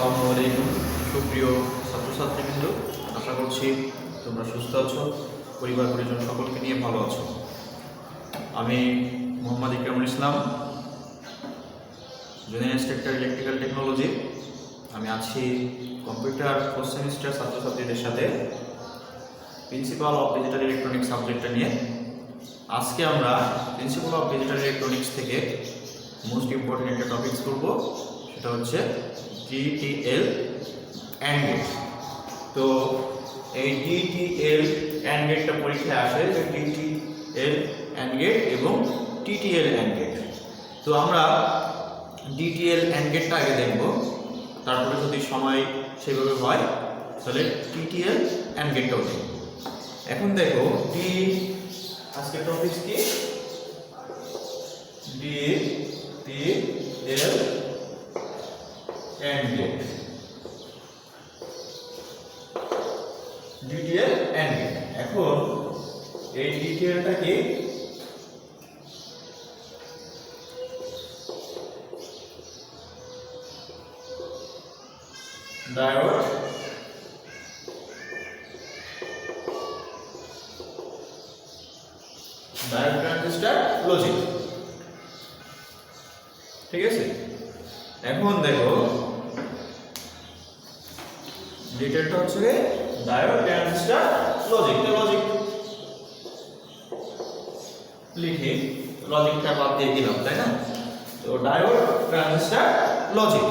আসসালামু আলাইকুম সুপ্রিয় ছাত্রছাত্রীবৃন্দ, আশা করছি তোমরা সুস্থ আছো, পরিবার পরিজন সকলকে নিয়ে ভালো আছো। আমি মোহাম্মদ ইকরামুল ইসলাম, জুনিয়র ইন্সট্রাক্টর ইলেকট্রিক্যাল টেকনোলজি। আমি আছি কম্পিউটার ফার্স্ট সেমিস্টার ছাত্রছাত্রীদের সাথে প্রিন্সিপাল অফ ডিজিটাল ইলেকট্রনিক্স সাবজেক্টটা নিয়ে। আজকে আমরা প্রিন্সিপাল অফ ডিজিটাল ইলেকট্রনিক্স থেকে মোস্ট ইম্পর্টেন্ট একটা টপিকস করব, সেটা হচ্ছে ডিটিএল অ্যান্ড গেট। তো এই ডিটিএল অ্যান্ড গেটটা পরীক্ষায় আসে যে ডিটিএল অ্যান্ড গেট এবং টিটিএল অ্যান্ড গেট। তো আমরা ডিটিএল অ্যান্ড গেটটা আগে দেখব, তারপরে যদি সময় সেভাবে হয় তাহলে টিটিএল অ্যান্ড গেটটাও দেখব। এখন দেখো আজকের টপিক কি, DTL and gate. DTL and gate. এখন এই ডিটিএলটা কি, ডায়োড, ট্রানজিস্টর, লজিক। ঠিক আছে, এখন দেখো ডিটেলটা হচ্ছে ডায়োড, ট্রানজিস্টর, লজিক। তো লজিক লিখে লজিকটা বাদ দিয়ে দিলাম, তাই না? তো ডায়োড, ট্রানজিস্টর, লজিক।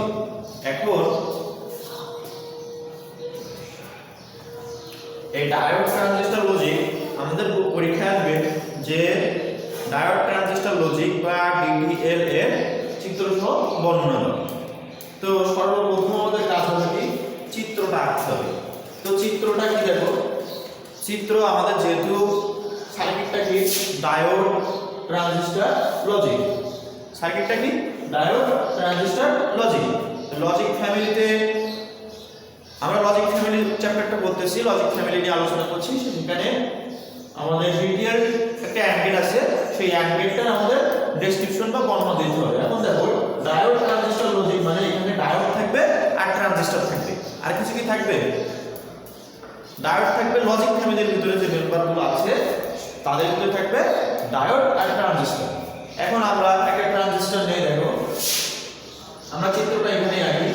এখন এই ডায়োড, ট্রানজিস্টর, লজিক আমাদের পরীক্ষায় আসবে যে ডায়োড, ট্রানজিস্টর, লজিক বা ডিটিএল এর চিত্রসহ বর্ণনা দাও। তো সর্বপ্রথম আমাদের কাজ হবে কি, চিত্রটা আঁকতে হবে। তো চিত্রটা কি দেখো, চিত্র আমাদের যেহেতু সার্কিটটা কি ডায়োড, ট্রানজিস্টর, লজিক। সার্কিটটা কি ডায়োড, ট্রানজিস্টর, লজিক। লজিক ফ্যামিলিতে আমরা লজিক ফ্যামিলি চ্যাপ্টারটা বলতেছি, লজিক ফ্যামিলি নিয়ে আলোচনা করছি। সেখানে আমাদের ডিটিএল একটা অ্যান্ড গেট আছে, সেই অ্যান্ড গেটটা আমাদের ডেসক্রিপশন বা বর্ণনা দিতে হবে। এখন দেখো ডায়োড, ট্রানজিস্টর, লজিক মানে এখানে ডায়োড থাকবে আর ট্রানজিস্টর থাকবে, আর কিছু কি থাকবে? ডায়োড থাকবে লজিক ফ্যামিলির ভিতরে যে মেম্বারগুলো আছে তাদের ভিতরে থাকবে ডায়োড আর ট্রানজিস্টর। এখন আমরা একটা ট্রানজিস্টর নিয়ে দেখো, আমরা চিত্রটা এখানে আঁকি।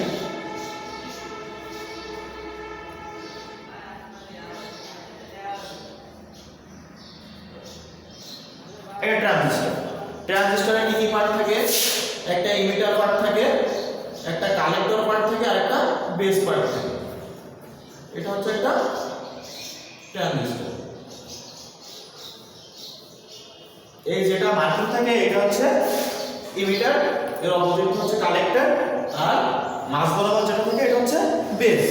এটা ট্রানজিস্টর। ট্রানজিস্টরে কি কি পার্ট থাকে? একটা ইমিটার পার্ট থাকে, একটা কালেক্টর পার্ট থাকে, আর একটা বেস পার্ট থাকে। এটা হচ্ছে একটা ট্রানজিস্টর। এই যেটা মাঝখানে থাকে এটা হচ্ছে ইমিটার, এর অপোজিট হচ্ছে কালেক্টর, আর মাঝ বরাবর যেটা থাকে এটা হচ্ছে বেস।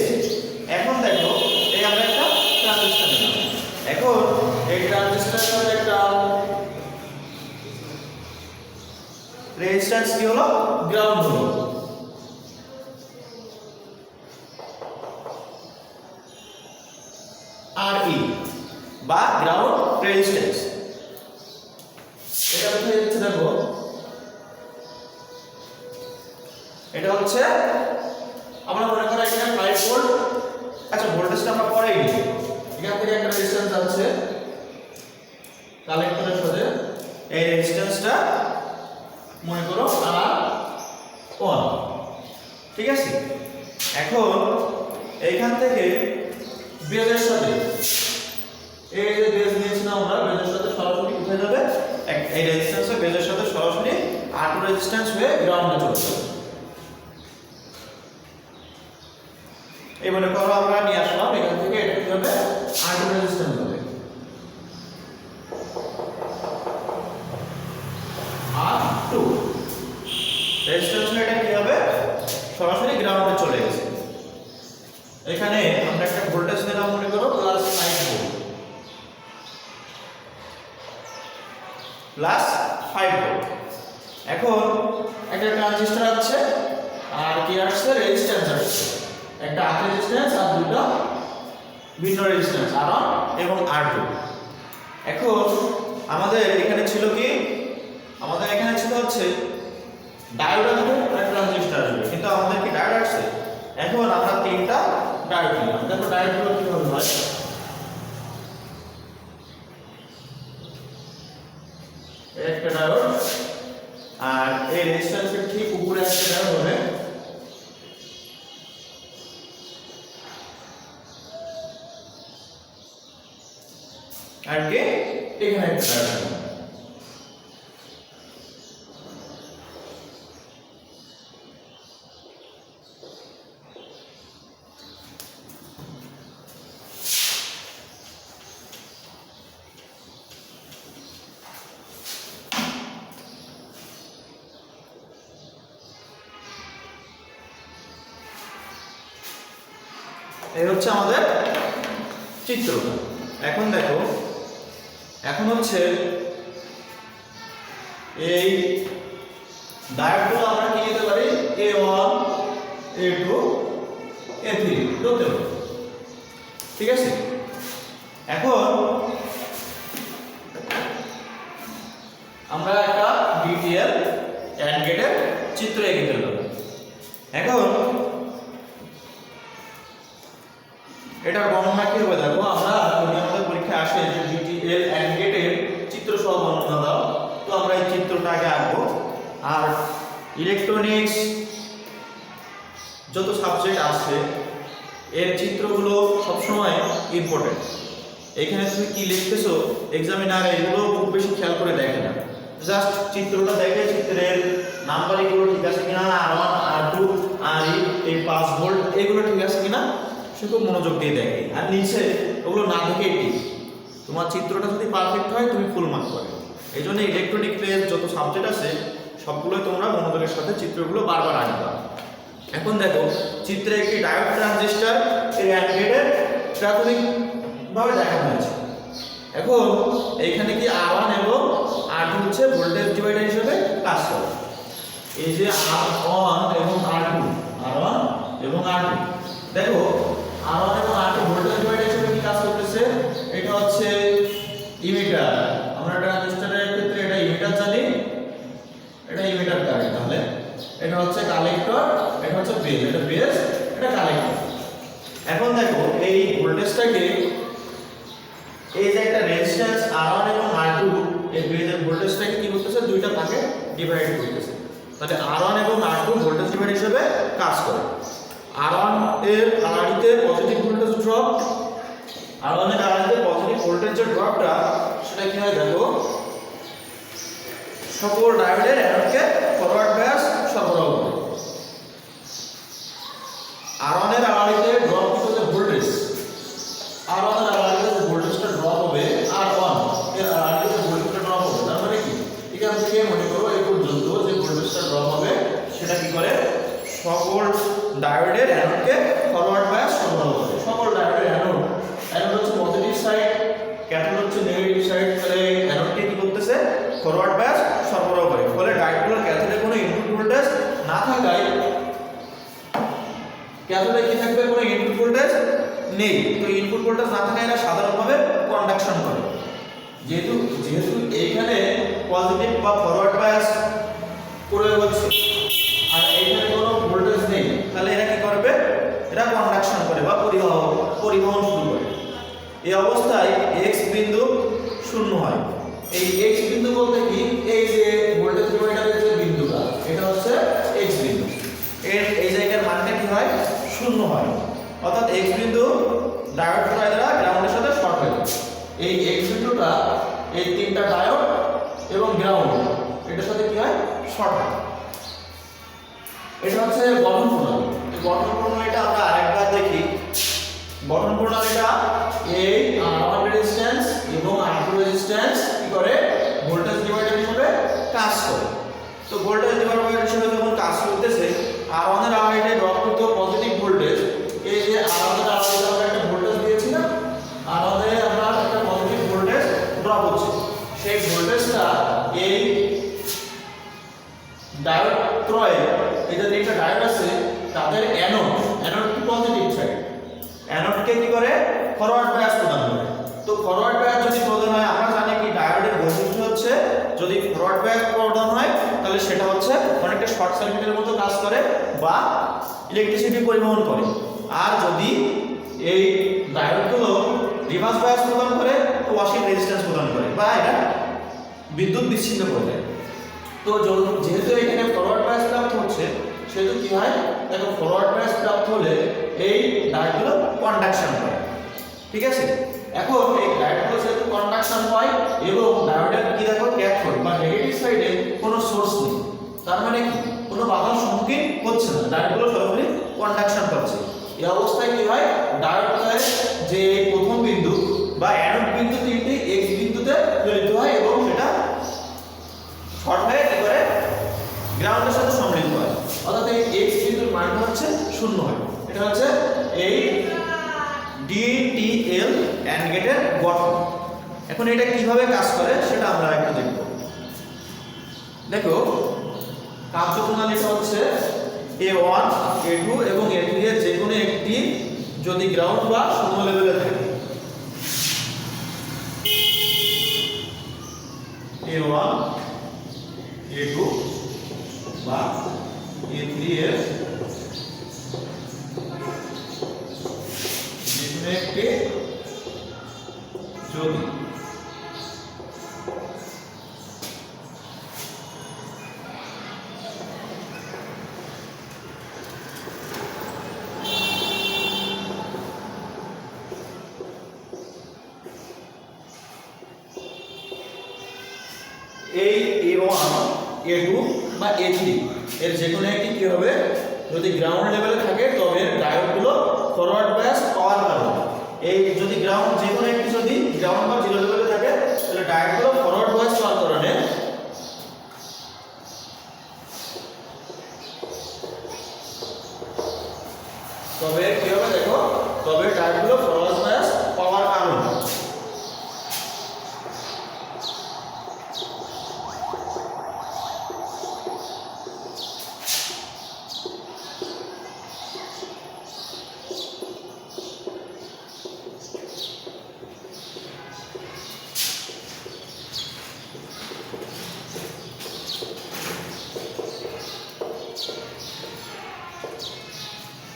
এখন দেখো এই আমরা একটা ট্রানজিস্টর নিলাম। এখন এই ট্রানজিস্টরের সাথে একটা রেজিস্ট্যান্স কি হলো, গ্রাউন্ড হলো। আরই বা গ্রাউন্ড রেজিস্ট্যান্স। এটা কোথায় যাচ্ছে দেখো, এটা হচ্ছে আমরা মনে করি এখানে 5 ভোল্ট। আচ্ছা ভোল্টেজটা আমরা পরেই নিই। এখান থেকে একটা রেজিস্ট্যান্স আছে কালেক্টরের সাথে, এই রেজিস্ট্যান্সটা মনে করো R1। ঠিক আছে, এখন এইখান থেকে বেজের সাথে, এই যে বেজ নিয়েছিলাম আমরা, বেজের সাথে সরাসরি কোথায় যাবে, এই রেজিস্ট্যান্সের বেজের সাথে সরাসরি R2 রেজিস্ট্যান্স হয়ে গ্রাউন্ডে চলে যাবে। এই মনে করো আমরা নিয়ে আসলাম এখান থেকে, এটা কি হবে, R2 রেজিস্ট্যান্স হবে। R2 রেজিস্ট্যান্স এটা কি হবে, সরাসরি গ্রাউন্ডে চলে গেছে। এখানে আমরা একটা ভোল্টেজ দিলাম মনে করো +5 ভোল্ট, +5 ভোল্ট। এখন একটা ট্রানজিস্টর আছে আর কি আসছে, রেজিস্ট্যান্স আসছে, একটা R রেজিস্ট্যান্স আর দুটো ভিন্ন রেজিস্ট্যান্স R1 এবং R2। এখন আমাদের এখানে ছিল কি, আমাদের এখানে ছিল হচ্ছে ডায়োড আসবে আর ট্রানজিস্টর আসবে, কিন্তু আমাদের কি ডায়োড আসছে? এখন আমরা তিনটা ডায়োড নিলাম। দেখো ডায়োডগুলো কিভাবে হয়। একটা ডায়োড, আর এই রেজিস্ট্যান্সের ঠিক উপরে একটা ডায়োড হবে, আর কি এখানে একটা ডায়োড হবে। এই হচ্ছে আমাদের চিত্র। এখন দেখো, এখন হচ্ছে এই ডায়োডগুলো আমরা কি নিতে পারি, A1 A2 A3 ধরতে পারি, ঠিক আছে। এখন আমরা একটা DTL AND গেটের চিত্র এঁকে ফেললাম। এখন এটা বর্ণনা কি হবে দেখো, আমরা যদি আমাদের পরীক্ষায় আসে যে DTL AND গেটের চিত্র সহ বর্ণনা দাও, তো আমরা এই চিত্রটা আগে আঁকবো। আর ইলেকট্রনিক্স যত সাবজেক্ট আছে এর চিত্রগুলো সবসময় ইম্পর্টেন্ট। এখানে তুমি কি লিখতেছো এক্সামিনার এগুলো খুব বেশি খেয়াল করে দেখে না, জাস্ট চিত্রটা দেখে চিত্রের নাম্বারিংগুলো ঠিক আছে কিনা, R1 R2 RE এই 5 ভোল্ট এগুলো ঠিক আছে কিনা সে খুব মনোযোগ দিয়ে দেখে। আর নিচে ওগুলো না দেখে ঠিক, তোমার চিত্রটা যদি পারফেক্ট হয় তুমি ফুল মার্ক পাবে। এই জন্য ইলেকট্রনিক্সের যত সাবজেক্ট আছে সবগুলোই তোমরা মনোযোগের সাথে চিত্রগুলো বারবার আঁকবা। এখন দেখো চিত্রে একটি ডায়োড ট্রানজিস্টর এর AND গেটের প্রাথমিকভাবে দেখানো হয়েছে। এখন এইখানে কি R1 এবং R2 হচ্ছে ভোল্টেজ ডিভাইডার হিসেবে কাজ করে। এই যে R1 এবং R2, R1 এবং R2, দেখো R1 এবং R2 ভোল্টেজ ডিভাইডার হিসেবে কি কাজ করতেছে, এটা হচ্ছে ইমিটার। আমরা ট্রানজিস্টরের ক্ষেত্রে এটা ইমিটার জানি, এটা ইমিটার কারেন্ট, তাহলে এটা হচ্ছে কালেক্টর, এটা হচ্ছে বেস, এটা বেস, এটা কালেক্টর। এখন দেখো এই ভোল্টেজটাকে, এই যে একটা রেজিস্ট্যান্স R1 এবং R2 এই বেজের ভোল্টেজটাকে কি করতেছে, দুইটা ভাগে ডিভাইড করতেছে। তাহলে R1 এবং R2 ভোল্টেজ ডিভাইড হিসেবে কাজ করে। R1 এর আড়াআড়িতে পজিটিভ ভোল্টেজ ড্রপ, R1 এর আড়াআড়িতে পজিটিভ ভোল্টেজের ড্রপটা সেটা কি হয় দেখো, সকল ডায়োডের অ্যানোডকে ফরওয়ার্ড বায়াস সরবরাহ করে। R1 এর আড়াআড়িতে ড্রপ হচ্ছে ভোল্টেজ, R1 এর আড়াআড়িতে যে ভোল্টেজটা ড্রপ হবে, R1 এর আড়াআড়িতে যে ভোল্টেজটা ড্রপ হবে, তার মানে কি এখান থেকে মনে করো এই পর্যন্ত যে ভোল্টেজটা ড্রপ হবে সেটা কি করে, সকল ডায়োডের অ্যানোডকে ফরওয়ার্ড বায়াস সরবরাহ করে। সকল ডায়োডের অ্যানোড হচ্ছে পজিটিভ সাইড, ক্যাথোড হচ্ছে নেগেটিভ সাইড, তাহলে অ্যানোডকে কি করতেছে, ফরওয়ার্ড বায়াস সরবরাহ করে। ফলে ডায়োডগুলোর ক্যাথোডে কোনো ইনপুট ভোল্টেজ না থাকায়, ক্যাথোডে কি থাকবে, কোনো ইনপুট ভোল্টেজ নেই, তো ইনপুট ভোল্টেজ না থাকায় এরা সাধারণভাবে কন্ডাকশন করে। যেহেতু এইখানে পজিটিভ বা ফরওয়ার্ড বায়াস প্রয়োগ হচ্ছে আর এইখানে কোনো ভোল্টেজ নেই, তাহলে এরা কি করবে, এরা কন্ডাকশন করে বা পরিবহন শুরু করে। এই অবস্থায় x বিন্দু শূন্য হয়। এই x বিন্দু বলতে কি, এই যে ভোল্টেজ ডিভাইডারের যে বিন্দুটা এটা হচ্ছে x বিন্দু, এর এই জায়গার মানটা কি হয়, শূন্য হয়। অর্থাৎ x বিন্দু ডায়োড দ্বারা গ্রাউন্ডের সাথে শর্ট হয়ে যায়। এই x বিন্দুটা এই তিনটা ডায়োড এবং গ্রাউন্ড এটার সাথে কি হয়, শর্ট হয়। এটা হচ্ছে গঠন প্রণালী। গঠন প্রণালীটা আমরা আরেকবার দেখি। গঠন প্রণালীটা এই R1 রেজিস্ট্যান্স এবং R2 রেজিস্ট্যান্স কি করে, ভোল্টেজ ডিভাইডার হিসেবে কাজ করে। তো ভোল্টেজ ডিভাইডার হিসেবে যখন কাজ করতেছে, R1 এর আড়াআড়িতে ড্রপকৃত পজিটিভ ভোল্টেজ, এই যে R1 এর আড়াআড়িতে আমরা একটা ভোল্টেজ দিয়েছি না, R1 এ আমরা একটা পজিটিভ ভোল্টেজ ড্রপ হচ্ছে, সেই ভোল্টেজটা এই ডায়োড ত্রয়ে, এই যে একটা ডায়োড আছে তাদের অ্যানোড কি পজিটিভ সাইড, অ্যানোডকে কি করে, ফরওয়ার্ড বায়াস প্রদান করে। তো ফরওয়ার্ড বায়াস যদি প্রদান হয়, আমরা জানি কি ডায়োডের বৈশিষ্ট্য হচ্ছে যদি ফরওয়ার্ড বায়াস প্রদান হয় তাহলে সেটা হচ্ছে অনেকটা শর্ট সার্কিটের মতো কাজ করে বা ইলেকট্রিসিটি পরিবহন করে। আর যদি এই ডায়োডগুলো রিভার্স বায়াস প্রদান করে তো ওয়াশিং রেজিস্ট্যান্স প্রদান করে বা এটা বিদ্যুৎ বিচ্ছিন্ন করে দেয়। তো যেহেতু এখানে ফরওয়ার্ড বায়াস প্রাপ্ত হচ্ছে সেহেতু কি হয়, দেখো ফরওয়ার্ড বায়াস প্রাপ্ত হলে এই ডায়োডগুলো কন্ডাকশন করে, ঠিক আছে। এখন এই ডায়োডগুলো যেহেতু কন্ডাকশন হয় এবং ডায়োডের কি দেখো ক্যাথোড বা নেগেটিভ সাইডে কোনো সোর্স নেই, তার মানে কি কোনো বাধার সম্মুখীন হচ্ছে না, ডায়োডগুলো সরাসরি কন্ডাকশন করছে। এই অবস্থায় কি হয়, ডায়োডের যে প্রথম বিন্দু বা অ্যানোড বিন্দু তিনটি এক্স বিন্দুতে প্রেরিত হয় এবং সেটা শর্ট হয়ে কি করে গ্রাউন্ডের সাথে সম্মিলিত হয়, অর্থাৎ এই এক্স বিন্দুর মানটা হচ্ছে শূন্য হয়। এটা হচ্ছে এই ডিটিএল অ্যান্ড গেটের গঠন। এখন এটা কিভাবে কাজ করে সেটা আমরা একটু দেখব। দেখো কার্যপ্রণালীটা হচ্ছে A1 A2 এবং A3 এর যে কোনো একটি যদি গ্রাউন্ড বা শূন্য লেভেলে থাকে, A1 A2 বা A3 এর একটি যদি এই A1 A2 বা A3 এর যে কোনো একটি কি হবে, যদি গ্রাউন্ড লেভেলে থাকে তবে ডায়োডগুলো ফরওয়ার্ড বায়াস পাওয়ার কারণে এই যদি গ্রাউন্ড যে কোনো একটি যদি গ্রাউন্ড বা জিরো লেভেলে থাকে তাহলে ডায়োডগুলো ফরওয়ার্ড বায়াস পাওয়ার কারণে তবে কি হবে, দেখো তবে ডায়োডগুলো ফরওয়ার্ড বায়াস পাওয়ার কারণে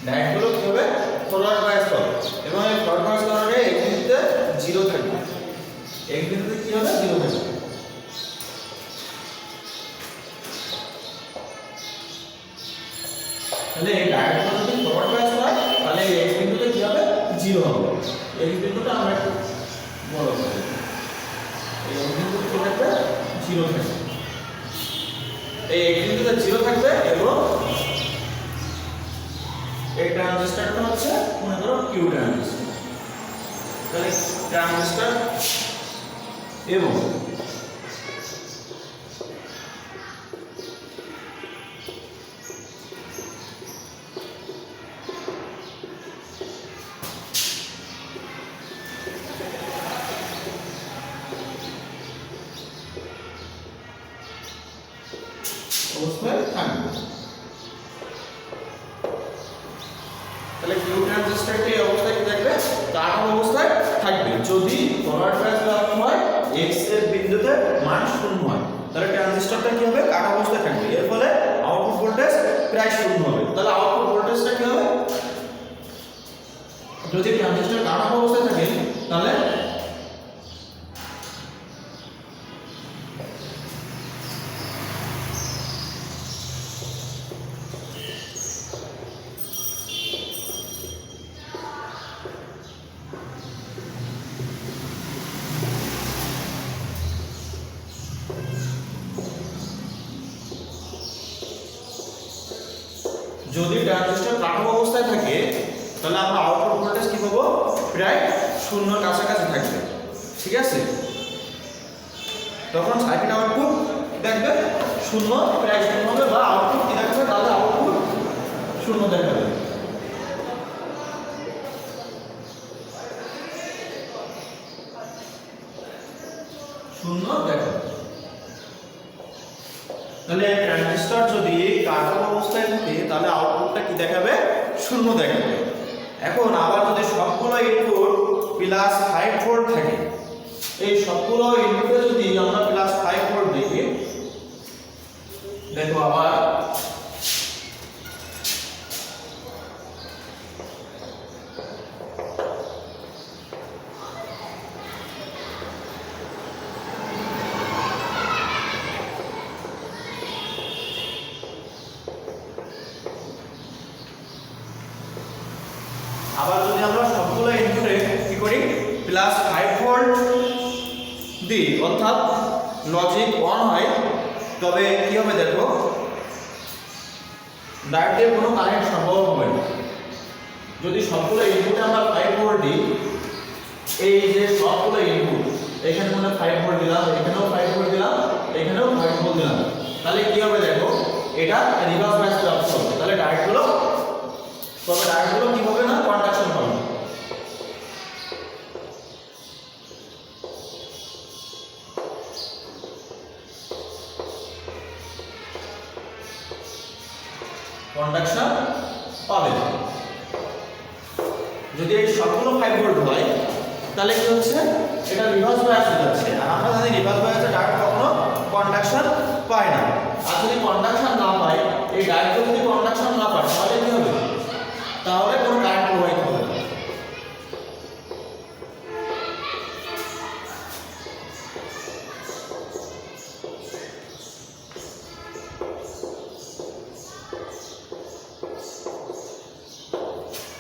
ডায়োডগুলো কি হবে ফরওয়ার্ড বায়াস পাবে এবং এই ফরওয়ার্ড বায়াস কারণে এক বিন্দুতে জিরো থাকবে, এক বিন্দুতে কি হবে জিরো থাকবে। তাহলে এই ডায়োডগুলো যদি ফরওয়ার্ড বায়াস হয় তাহলে এক বিন্দুতে কি হবে জিরো হবে। এই বিন্দুটা আমরা একটু বড় করে এই বিন্দুতে কি থাকবে জিরো থাকবে, এই এক বিন্দুতে জিরো থাকবে এবং এই ট্রানজিস্টরটা হচ্ছে মনে করো কিউ ট্রানজিস্টর। তাহলে ট্রানজিস্টর এবং অবস্থায় থাকবে। তাহলে কিউ ট্রানজিস্টরটি এই অবস্থায় কি থাকবে, কাট অফ অবস্থায় থাকবে যদি ফরওয়ার্ড বায়াস প্রাপ্ত হয় এক্স এর বিন্দুতে মান শূন্য হয়, তাহলে ট্রানজিস্টরটা কি হবে কাট অবস্থায় থাকবে। এর ফলে আউটপুট ভোল্টেজ প্রায় শূন্য হবে। তাহলে আউটপুট ভোল্টেজটা কি হবে, যদি ট্রানজিস্টর কাট অফ অবস্থায় থাকে তাহলে যদি ট্রানজিস্টর কাট অফ অবস্থায় থাকে তাহলে আমরা আউটপুট ভোল্টেজ কি পাবো প্রায় শূন্যর কাছাকাছি থাকবে, ঠিক আছে। তখন সার্কিট আউটপুট দেখবে শূন্য প্রায় শূন্য হবে বা আউটপুট কি দেখাবে, তাহলে আউটপুট শূন্য দেখাবে। শূন্য দেখাবে। তাহলে ট্রানজিস্টর যদি কাট অফ অবস্থায় থাকে তাহলে আউটপুটটা কি দেখাবে শূন্য দেখাবে। এখন আবার যদি সবগুলো ইনপুট প্লাস 5 ভোল্ট থাকে, এই সবগুলো ইনপুটে যদি আমরা প্লাস 5 ভোল্ট দেখি, দেখো আবার যদি আমরা সবগুলো ইনপুটে কি করি প্লাস 5 ভোল্ট দিই, অর্থাৎ লজিক অন হয়, তবে কি হবে দেখো ডায়োডে কোনো কারেন্ট সরবরাহ হবে না। যদি সবগুলো ইনপুটে আমরা 5 ভোল্ট দিই, এই যে সবগুলো ইনপুট এখানে মনে 5 ভোল্ট দিলাম, এখানেও 5 ভোল্ট দিলাম, এখানেও 5 ভোল্ট দিলাম, তাহলে কি হবে দেখো এটা রিভার্স ব্যাচ লক্স হবে। তাহলে ডায়োডগুলো কি হবে না, কন্ডাকশন হবে। কন্ডাকশন পাবে না। যদি এই সবগুলো 5 ভোল্ট হয় তাহলে কি হচ্ছে, এটা রিভার্স বায়াস হয়ে যাচ্ছে। আর আমরা জানি রিভার্স বায়াসে ডায়োড কখনো কন্ডাকশন পায় না। আর যদি কন্ডাকশন না পায়, এই ডায়োড যদি কন্ডাকশন না পায় তাহলে কি হবে, তাহলে কোনো কারেন্ট প্রবাহিত হবে না।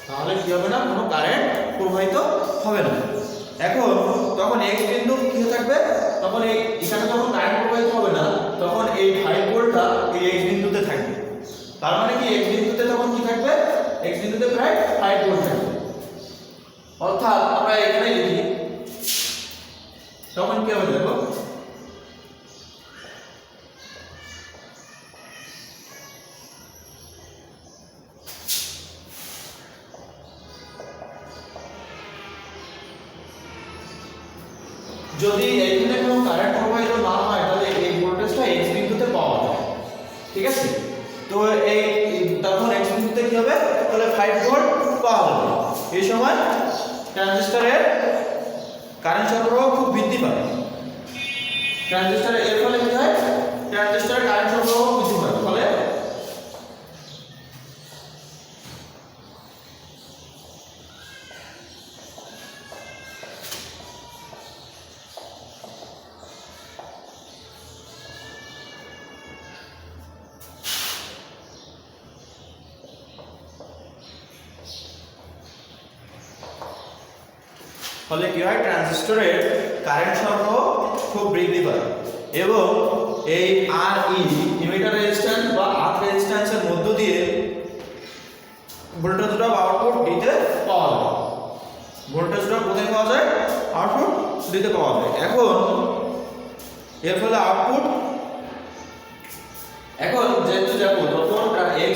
তাহলে কি হবে না, কোনো কারেন্ট প্রবাহিত হবে না। এখন তখন x বিন্দু কি থাকবে, তখন এই এখানে যখন কারেন্ট প্রবাহিত হবে না, তখন এই 5 ভোল্টটা এই x বিন্দুতে থাকবে। তার মানে কি x বিন্দুতে তখন কি থাকবে, x বিন্দুতে প্রায় 5 ভোল্ট থাকবে। অর্থাৎ আমরা এখানে লিখি, তখন কি হবে দেখো যদি এখানে কোনো কারেন্ট প্রবাহিত না হয় তাহলে এই ভোল্টেজটা x বিন্দুতে পাওয়া যায়, ঠিক আছে। তো এই তখন x বিন্দুতে কি হবে, তাহলে 5 ভোল্ট পাওয়া যাবে। এই সময় ট্রানজিস্টরের কারেন্ট সরবরাহ খুব বৃদ্ধি পায়। ট্রানজিস্টরের এর ফলে কি হয়, ট্রানজিস্টরের কারেন্ট সরবরাহ বৃদ্ধি পায়, ফলে কি হয়, ট্রানজিস্টরের কারেন্ট সরবরাহ খুব বৃদ্ধি পায় এবং এই RE ইমিটার রেজিস্ট্যান্স বা আর্ক রেজিস্ট্যান্সের মধ্য দিয়ে ভোল্টেজ ড্রপ আউটপুট দিতে পাওয়া যায়। ভোল্টেজ ড্রপ কোথায় পাওয়া যায়, আউটপুট দিতে পাওয়া যায়। এখন এর ফলে আউটপুট, এখন যেহেতু যাবো তখন x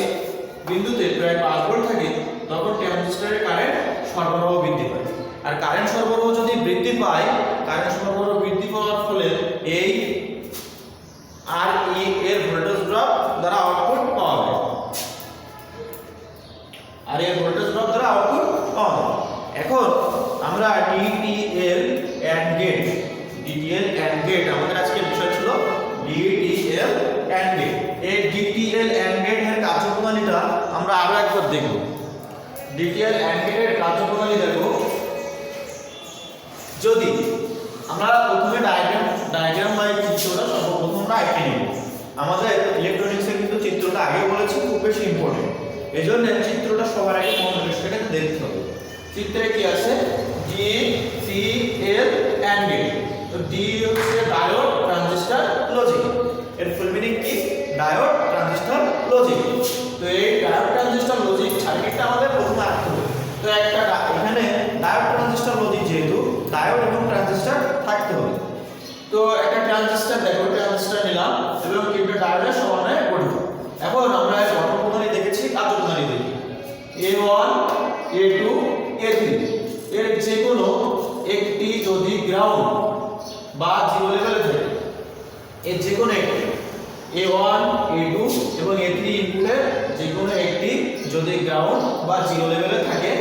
বিন্দুতে প্রায় 5 ভোল্ট থাকে, তখন ট্রানজিস্টরের কারেন্ট সরবরাহ বৃদ্ধি পায়। আর কারেন্ট সরবরাহ যদি বৃদ্ধি পায়, কারেন্ট সরবরাহ বৃদ্ধি পাওয়ার ফলে এই RE এর ভোল্টেজ ড্রপ দ্বারা আউটপুট পাওয়া যায়, আর এর ভোল্টেজ ড্রপ দ্বারা আউটপুট পাওয়া যায়। এখন আমরা DTL and gate, DTL and gate আমাদের আজকের বিষয় ছিল DTL এন্ড গেট। এই DTL এন্ড গেট এর কার্যপ্রণালীটা আমরা আরো একবার দেখব। DTL এন্ড গেট এর কার্যপ্রণালী দেখব। যদি আমরা প্রথমে ডায়াগ্রাম বা চিত্রটা সর্বপ্রথম আমরা এঁকে নেব। আমাদের ইলেকট্রনিক্সে কিন্তু চিত্রটা আগে বলেছি খুব বেশি ইম্পর্টেন্ট, এই জন্য চিত্রটা সবার আগে মনে সেটাকে দেখতে হবে। চিত্রে কি আছে, DCL এন্ড গেট। তো ডি হচ্ছে ডায়োড ট্রানজিস্টর লজিক, এর ফুল মিনিং কি, ডায়োড ট্রানজিস্টর লজিক। তো এই ডায়োড ট্রানজিস্টর লজিক সার্কিটটা আমাদের প্রথমে আঁকতে হবে। তো একটা এখানে ডায়োড ট্রানজিস্টর লজিক, যেহেতু ডায়োড এবং ট্রানজিস্টর থাকতে হবে। তো একটা ট্রানজিস্টর দেখো, ট্রানজিস্টর নিলাম এবং তিনটা ডায়োডের সমন্বয়ে গঠিত। এখন আমরা এর গঠন প্রণালী দেখেছি, কার্যপ্রণালী দেখি। A1 A2 A3 এর যে কোনো একটি যদি গ্রাউন্ড বা জিরো লেভেলে থাকে, এর যে কোনো একটি A1 A2 এবং A3 ইনপুটের যে কোনো একটি যদি গ্রাউন্ড বা জিরো লেভেলে থাকে,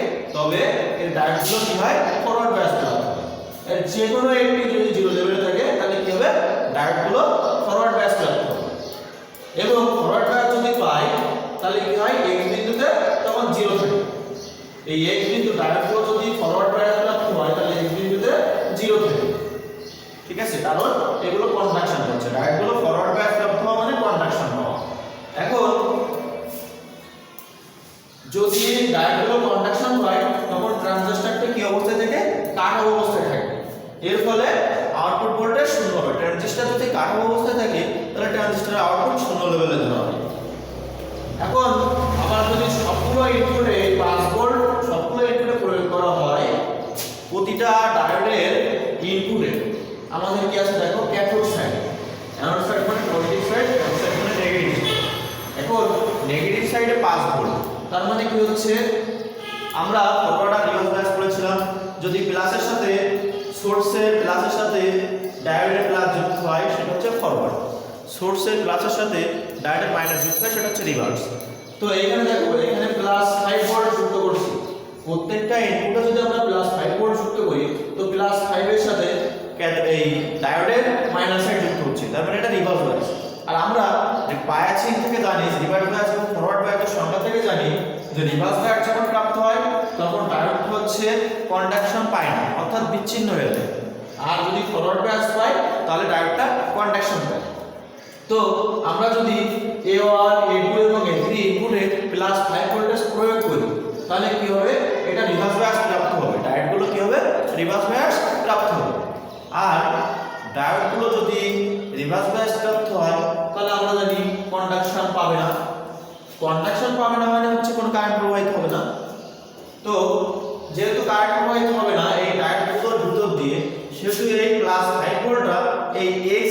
তবে এর ডায়োডগুলো কি হয় ফরওয়ার্ড বায়াস প্রাপ্ত হয়। এর যে কোনো একটি যদি জিরো লেভেলে থাকে তাহলে কি হবে ডায়োডগুলো ফরওয়ার্ড বায়াস প্রাপ্ত হবে। এবং ফরওয়ার্ড বায়াস যদি পাই তাহলে কি হয় x বিন্দুতে তখন জিরো থাকে। এই x বিন্দু ডায়োডগুলো যদি ফরওয়ার্ড বায়াস প্রাপ্ত হয় তাহলে x বিন্দুতে জিরো থাকে। ঠিক আছে, কারণ এগুলো কন্ডাকশন হচ্ছে, ডায়োডগুলো ফরওয়ার্ড বায়াস প্রাপ্ত হওয়া মানে কন্ডাকশন হওয়া। এখন যদি ডায়োডগুলো কন্ডাকশন হয় তখন ট্রানজিস্টরটা কি অবস্থায় থাকে কাট অফ অবস্থায় থাকে। এর ফলে আউটপুট ভোল্টেজ শূন্য হবে। ট্রানজিস্টর যদি কাট অফ অবস্থায় থাকে তাহলে ট্রানজিস্টরের আউটপুট শূন্য লেভেলে ধরা হবে। এখন আবার যদি সবগুলো ইনপুটে 5 ভোল্ট সবগুলো ইনপুটে প্রয়োগ করা হয়, প্রতিটা ডায়োডের ইনপুটে আমাদের কি আছে দেখো ক্যাথোড সাইড, অ্যানোড সাইড মানে পজিটিভ সাইড, ক্যাথোড সাইড মানে নেগেটিভ সাইড। এখন নেগেটিভ সাইডে 5 ভোল্ট, তার মানে কি হচ্ছে আমরা ফরওয়ার্ড আর রিভার্স বায়াস করেছিলাম, যদি প্লাসের সাথে সোর্সের প্লাসের সাথে ডায়োডের প্লাস যুক্ত হয় সেটা হচ্ছে ফরওয়ার্ড, সোর্সের প্লাসের সাথে ডায়োডের মাইনাস যুক্ত হয় সেটা হচ্ছে রিভার্স। তো এইখানে দেখো এখানে প্লাস 5 ভোল্ট যুক্ত করছি, প্রত্যেকটা ইনপুটে যদি আমরা প্লাস 5 ভোল্ট যুক্ত করি তো প্লাস 5 এর সাথে এই ডায়োডের মাইনাস সাইড যুক্ত হচ্ছে, তার মানে এটা রিভার্স বায়াস। আর আমরা বায়াসিং থেকে জানি রিভার্স বায়াস এবং ফরওয়ার্ড বায়াসের সংজ্ঞা থেকে জানি যে রিভার্স বায়াস যখন প্রাপ্ত হয় তখন ডায়োড হচ্ছে কন্ডাকশন পায় না, অর্থাৎ বিচ্ছিন্ন হয়ে যায়। আর যদি ফরওয়ার্ড বায়াস পায় তাহলে ডায়োডটা কন্ডাকশন পায়। তো আমরা যদি A1 A2 এবং A3 ইনপুটে প্লাস 5 ভোল্টেজ প্রয়োগ করি তাহলে কি হবে এটা রিভার্স বায়াস প্রাপ্ত হবে, ডায়োডগুলো কি হবে রিভার্স বায়াস প্রাপ্ত হবে। আর ডায়োডগুলো যদি রিভার্স বায়াস প্রাপ্ত হয় তাহলে আমরা জানি কন্ডাকশন পাবে না, কন্ডাকশন পাবে না মানে হচ্ছে কোনো কারেন্ট প্রবাহিত হবে না। তো যেহেতু কারেন্ট প্রবাহিত হবে না এই ডায়োডগুলোর ভিতর দিয়ে, সেহেতু এই প্লাস 5 ভোল্টটা এই x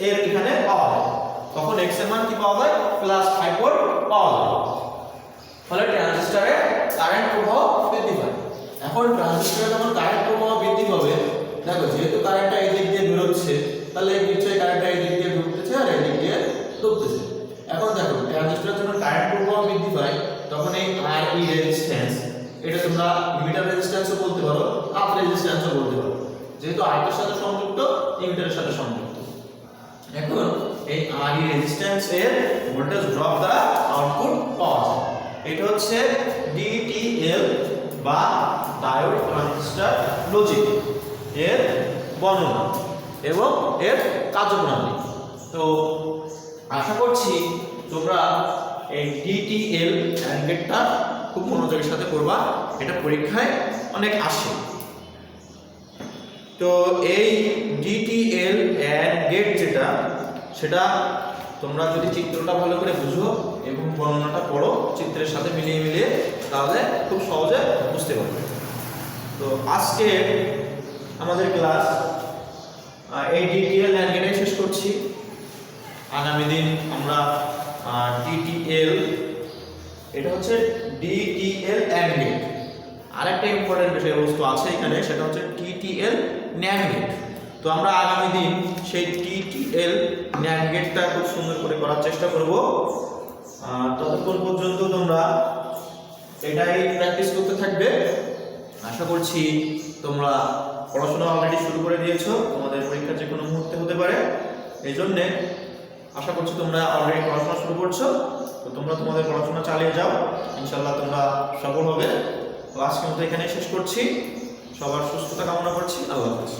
এর এখানে পাওয়া যায়, তখন x এর মান কি পাওয়া যায় প্লাস 5 ভোল্ট পাওয়া যায়। ফলে ট্রানজিস্টরে কারেন্ট প্রবাহ বৃদ্ধি পায়। এখন ট্রানজিস্টরে যখন কারেন্ট প্রবাহ বৃদ্ধি পাবে, দেখো যেহেতু কারেন্টটা এই দিক দিয়ে বেরোচ্ছে তাহলে নিশ্চয়ই কারেন্টটা এই দিক দিয়ে ঢুকতেছে আর এই দিক দিয়ে ঢুকতেছে। এখন দেখো ট্রানজিস্টরের যখন কারেন্ট প্রবাহ বৃদ্ধি পায় তখন এই RE রেজিস্ট্যান্স, এটা তোমরা লিমিটার রেজিস্ট্যান্সও বলতে পারো, আপ রেজিস্ট্যান্সও বলতে পারো, যেহেতু R এর সাথে সংযুক্ত লিমিটারের সাথে সংযুক্ত। এখন এই RE রেজিস্ট্যান্স এর ভোল্টেজ ড্রপ দ্বারা আউটপুট পাওয়া যায়। এটা হচ্ছে DTL বা ডায়োড ট্রানজিস্টর লজিক এর বর্ণনা এবং এর কার্যপ্রণালী। তো আশা করছি তোমরা এই DTL অ্যান্ড গেটটা খুব মনোযোগের সাথে করবা, এটা পরীক্ষায় অনেক আসে। তো এই DTL অ্যান্ড গেট যেটা সেটা তোমরা যদি চিত্রটা ভালো করে বুঝো এবং বর্ণনাটা পড়ো চিত্রের সাথে মিলিয়ে মিলিয়ে, তাহলে খুব সহজে বুঝতে পারবে। তো আজকে আমাদের ক্লাস এই DTL অ্যান্ড গেটে শেষ করছি। আগামী দিন আমরা DTL, এটা হচ্ছে DTL অ্যান্ড গেট। আরেকটা ইম্পর্টেন্ট বিষয়বস্তু আছে এখানে, সেটা হচ্ছে TTL NAND গেট। তো আমরা আগামী দিন সেই TTL NAND গেটটা খুব সুন্দর করে করার চেষ্টা করব। ততক্ষণ পর্যন্ত তোমরা এটাই প্র্যাকটিস করতে থাকবে। আশা করছি তোমরা পড়াশোনা অলরেডি শুরু করে দিয়েছো, তোমাদের পরীক্ষা যে কোনো মুহূর্তে হতে পারে, এই জন্যে আশা করছি তোমরা অলরেডি পড়াশোনা শুরু করছো। তো তোমরা তোমাদের পড়াশোনা চালিয়ে যাও, ইনশাল্লাহ তোমরা সফল হবে। তো আজকের মতো এখানেই শেষ করছি, সবার সুস্থতা কামনা করছি। আল্লাহ হাফেজ।